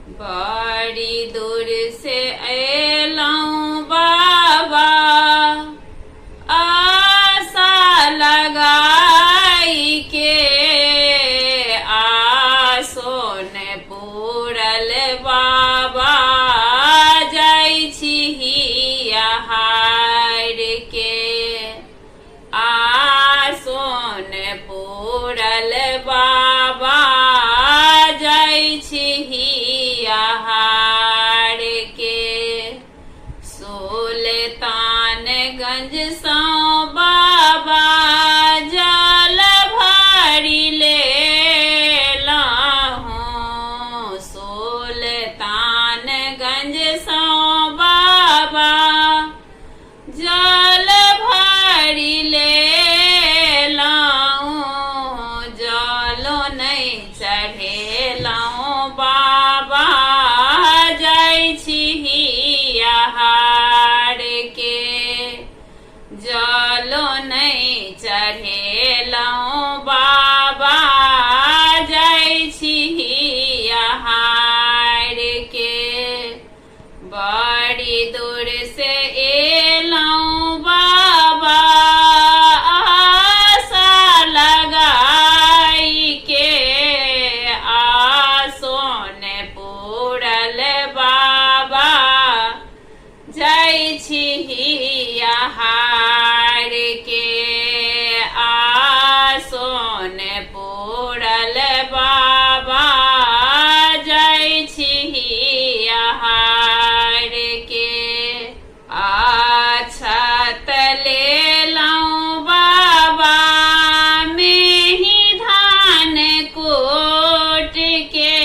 बड़ी दूर से अयलौं बाबा, आशा लगाई के, आसो ने पूरल बाबा, जाइ छी हिया हार के। आसो ने पूरल बाबा, जाइ छी हिया हार के। सुल्तानगंज सौ बाबा, जल भरी लेलहुँ। सुल्तानगंज सौ बाबा, जल भरी लेलहुँ। जलो नहीं चढ़ेलहुँ बाबा, जाइ छी हिया हार के। जलो नहीं चढ़ेलहुँ बाबा, जाइ छी हिया हार के। बड़ी दूर से एलौं बाबा, आशा लगाई के, आसो ने पूरल बाबा, जाइ छी हिया हार के। आसो ने पूरल बाबा, जाइ छी हिया हार के। अक्षत लेलौं बाबा, मेही धान कूट के।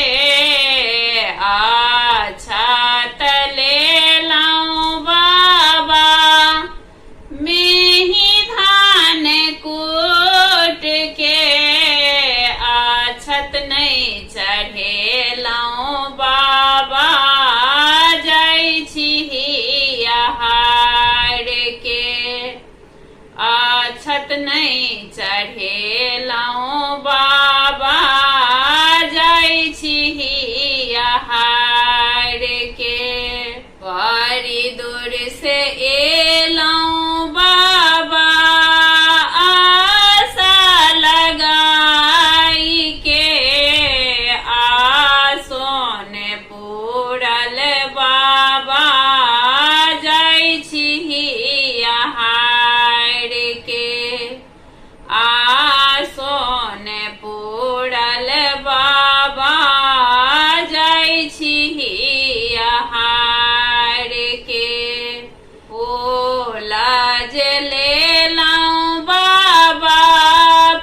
अक्षत लेलौं बाबा, मेही धान कूट के। अक्षत नहीं चढ़ेलौं बाबा, जाइ छी हिया हार के। अक्षत नहीं चढ़ेलौं बाबा, जाइ छी हिया हार के। बड़ी दूर से एलौं बाबा, आशा लगाई के, आसो ने पूरल बाबा, जाइ छी हिया हार के। आसो ने पूरल बाबा, जाइ छी हिया हार के। फूल जे लेलौं बाबा,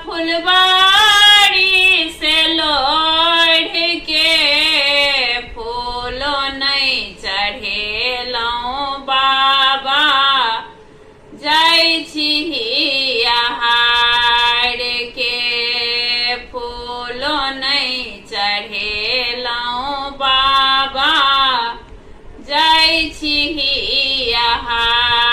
फुलवारी से लोढ़ के। फूलो नहीं चढ़ेलौं बाबा, जाइ छी हिया हार के। फूलो नहीं चढ़ेलौं बाबा, जाइ छी हिया हार